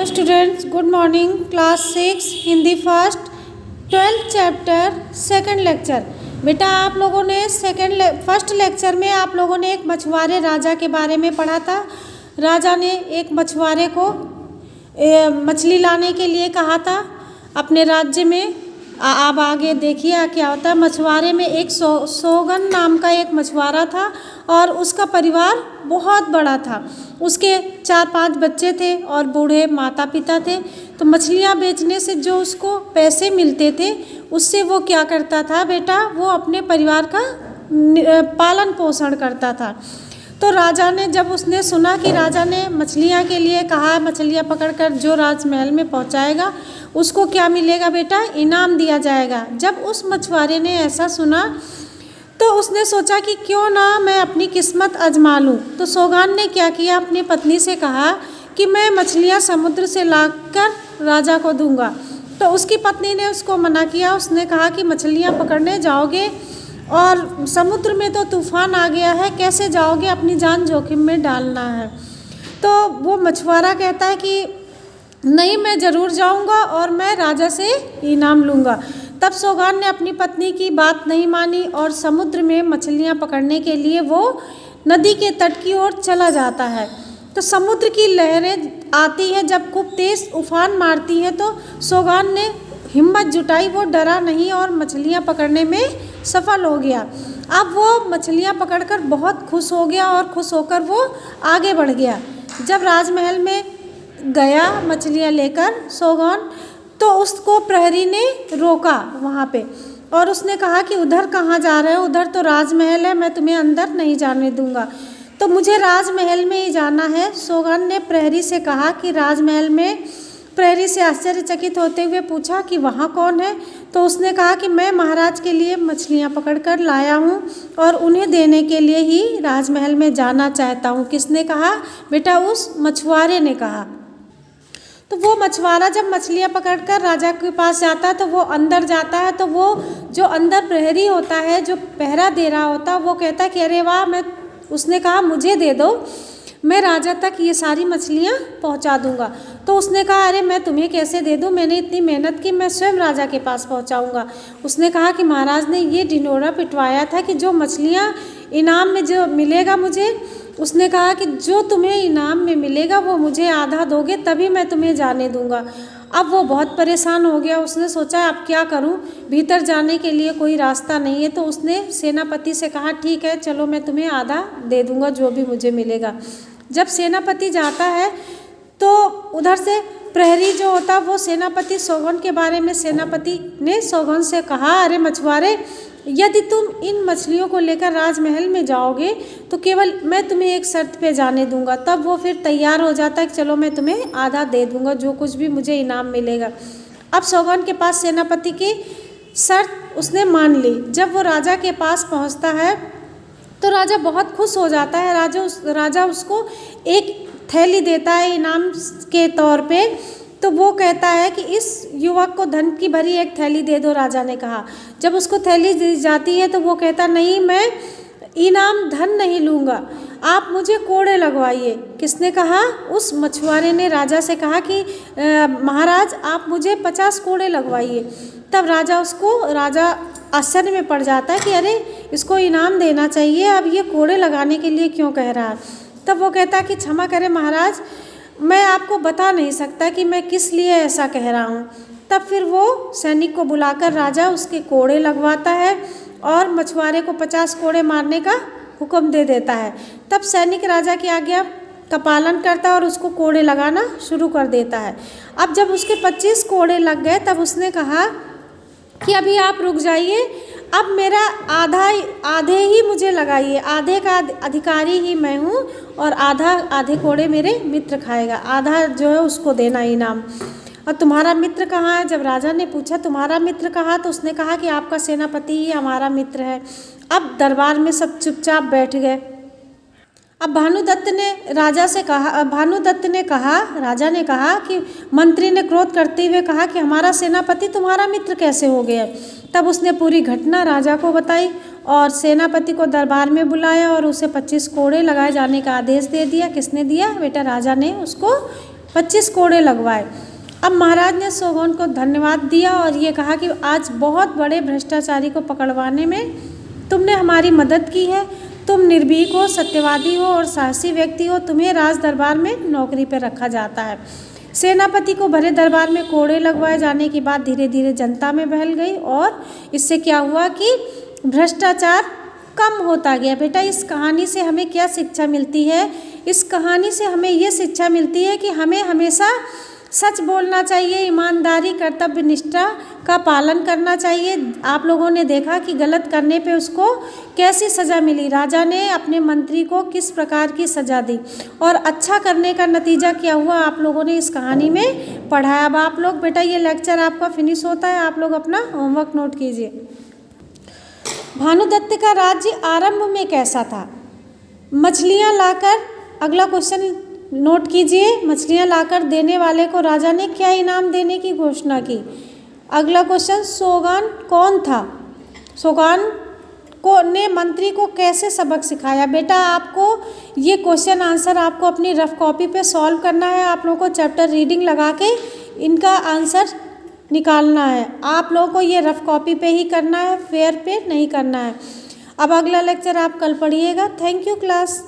Students, good morning. Class 6 Hindi first 12th chapter second lecture. बेटा आप लोगों ने फर्स्ट लेक्चर में आप लोगों ने एक मछुआरे राजा के बारे में पढ़ा था। राजा ने एक मछुआरे को मछली लाने के लिए कहा था अपने राज्य में। अब आगे देखिए क्या होता है। मछुआरे में एक सोगन नाम का एक मछुआरा था और उसका परिवार बहुत बड़ा था। उसके 4-5 बच्चे थे और बूढ़े माता पिता थे। तो मछलियाँ बेचने से जो उसको पैसे मिलते थे उससे वो क्या करता था बेटा, वो अपने परिवार का पालन पोषण करता था। तो राजा ने जब उसने सुना कि राजा ने मछलियाँ के लिए कहा, मछलियाँ पकड़कर जो राजमहल में पहुँचाएगा उसको क्या मिलेगा बेटा, इनाम दिया जाएगा। जब उस मछुआरे ने ऐसा सुना तो उसने सोचा कि क्यों ना मैं अपनी किस्मत आजमा लूँ। तो सोगान ने क्या किया, अपनी पत्नी से कहा कि मैं मछलियाँ समुद्र से लाकर राजा को दूंगा। तो उसकी पत्नी ने उसको मना किया। उसने कहा कि मछलियाँ पकड़ने जाओगे और समुद्र में तो तूफान आ गया है, कैसे जाओगे, अपनी जान जोखिम में डालना है। तो वो मछुआरा कहता है कि नहीं, मैं ज़रूर जाऊंगा और मैं राजा से इनाम लूँगा। तब सोगान ने अपनी पत्नी की बात नहीं मानी और समुद्र में मछलियाँ पकड़ने के लिए वो नदी के तट की ओर चला जाता है। तो समुद्र की लहरें आती हैं, जब खूब तेज़ उफान मारती हैं तो सोगान ने हिम्मत जुटाई, वो डरा नहीं और मछलियाँ पकड़ने में सफल हो गया। अब वो मछलियाँ पकड़कर बहुत खुश हो गया और खुश होकर वो आगे बढ़ गया। जब राजमहल में गया मछलियाँ लेकर सोगान, तो उसको प्रहरी ने रोका वहाँ पे और उसने कहा कि उधर कहाँ जा रहे हो, उधर तो राजमहल है, मैं तुम्हें अंदर नहीं जाने दूँगा। तो मुझे राजमहल में ही जाना है। सोगान ने प्रहरी से कहा कि राजमहल में। प्रहरी से आश्चर्यचकित होते हुए पूछा कि वहाँ कौन है। तो उसने कहा कि मैं महाराज के लिए मछलियाँ पकड़कर लाया हूँ और उन्हें देने के लिए ही राजमहल में जाना चाहता हूँ। किसने कहा बेटा, उस मछुआरे ने कहा। तो वो मछुआरा जब मछलियाँ पकड़कर राजा के पास जाता है तो वो अंदर जाता है। तो वो जो अंदर प्रहरी होता है, जो पहरा दे रहा होता है, वो कहता है कि अरे वाह, उसने कहा मुझे दे दो, मैं राजा तक ये सारी मछलियाँ पहुँचा दूँगा। तो उसने कहा अरे मैं तुम्हें कैसे दे दूँ, मैंने इतनी मेहनत की, मैं स्वयं राजा के पास पहुँचाऊँगा। उसने कहा कि महाराज ने ये ढिंढोरा पिटवाया था कि जो मछलियाँ इनाम में जो मिलेगा मुझे, उसने कहा कि जो तुम्हें इनाम में मिलेगा वो मुझे आधा दोगे तभी मैं तुम्हें जाने दूंगा। अब वो बहुत परेशान हो गया। उसने सोचा अब क्या करूं, भीतर जाने के लिए कोई रास्ता नहीं है। तो उसने सेनापति से कहा ठीक है, चलो मैं तुम्हें आधा दे दूंगा जो भी मुझे मिलेगा। जब सेनापति जाता है तो उधर से प्रहरी जो होता वो सेनापति सोगन के बारे में, सेनापति ने सोगन से कहा अरे मछुआरे, यदि तुम इन मछलियों को लेकर राजमहल में जाओगे तो केवल मैं तुम्हें एक शर्त पे जाने दूंगा। तब वो फिर तैयार हो जाता है कि चलो मैं तुम्हें आधा दे दूंगा, जो कुछ भी मुझे इनाम मिलेगा। अब सोगन के पास सेनापति की शर्त उसने मान ली। जब वो राजा के पास पहुंचता है तो राजा बहुत खुश हो जाता है। राजा उसको एक थैली देता है इनाम के तौर पे। तो वो कहता है कि इस युवक को धन की भरी एक थैली दे दो, राजा ने कहा। जब उसको थैली दी जाती है तो वो कहता नहीं, मैं इनाम धन नहीं लूँगा, आप मुझे कोड़े लगवाइए। किसने कहा, उस मछुआरे ने राजा से कहा कि महाराज आप मुझे 50 कोड़े लगवाइए। तब राजा आश्चर्य में पड़ जाता है कि अरे इसको इनाम देना चाहिए, अब ये कोड़े लगाने के लिए क्यों कह रहा है। तब वो कहता कि क्षमा करें महाराज, मैं आपको बता नहीं सकता कि मैं किस लिए ऐसा कह रहा हूँ। तब फिर वो सैनिक को बुलाकर राजा उसके कोड़े लगवाता है और मछुआरे को 50 कोड़े मारने का हुक्म दे देता है। तब सैनिक राजा की आज्ञा का पालन करता है और उसको कोड़े लगाना शुरू कर देता है। अब जब उसके 25 कोड़े लग गए तब उसने कहा कि अभी आप रुक जाइए, अब मेरा आधे ही मुझे लगाइए, आधे का अधिकारी ही मैं हूँ और आधे कोड़े मेरे मित्र खाएगा, आधा जो है उसको देना इनाम। और तुम्हारा मित्र कहाँ है। जब राजा ने पूछा तुम्हारा मित्र कहाँ, तो उसने कहा कि आपका सेनापति ही हमारा मित्र है। अब दरबार में सब चुपचाप बैठ गए। अब भानुदत्त ने कहा राजा ने कहा कि मंत्री ने क्रोध करते हुए कहा कि हमारा सेनापति तुम्हारा मित्र कैसे हो गया। तब उसने पूरी घटना राजा को बताई और सेनापति को दरबार में बुलाया और उसे 25 कोड़े लगाए जाने का आदेश दे दिया। किसने दिया बेटा, राजा ने उसको 25 कोड़े लगवाए। अब महाराज ने सोगोन को धन्यवाद दिया और ये कहा कि आज बहुत बड़े भ्रष्टाचारी को पकड़वाने में तुमने हमारी मदद की है। तुम निर्भीक हो, सत्यवादी हो और साहसी व्यक्ति हो। तुम्हें राज दरबार में नौकरी पर रखा जाता है। सेनापति को भरे दरबार में कोड़े लगवाए जाने की बात धीरे धीरे जनता में फैल गई और इससे क्या हुआ कि भ्रष्टाचार कम होता गया। बेटा इस कहानी से हमें क्या शिक्षा मिलती है? इस कहानी से हमें ये शिक्षा मिलती है कि हमें हमेशा सच बोलना चाहिए, ईमानदारी, कर्तव्य निष्ठा का पालन करना चाहिए। आप लोगों ने देखा कि गलत करने पे उसको कैसी सज़ा मिली। राजा ने अपने मंत्री को किस प्रकार की सज़ा दी और अच्छा करने का नतीजा क्या हुआ, आप लोगों ने इस कहानी में पढ़ा। अब आप लोग बेटा ये लेक्चर आपका फिनिश होता है, आप लोग अपना होमवर्क नोट कीजिए। भानुदत्त का राज्य आरंभ में कैसा था? मछलियाँ लाकर, अगला क्वेश्चन नोट कीजिए, मछलियाँ लाकर देने वाले को राजा ने क्या इनाम देने की घोषणा की? अगला क्वेश्चन, सोगान कौन था? सोगान को ने मंत्री को कैसे सबक सिखाया? बेटा आपको ये क्वेश्चन आंसर आपको अपनी रफ कॉपी पे सॉल्व करना है। आप लोगों को चैप्टर रीडिंग लगा के इनका आंसर निकालना है। आप लोगों को ये रफ कॉपी पे ही करना है, फेयर पे नहीं करना है। अब अगला लेक्चर आप कल पढ़िएगा। Thank you class.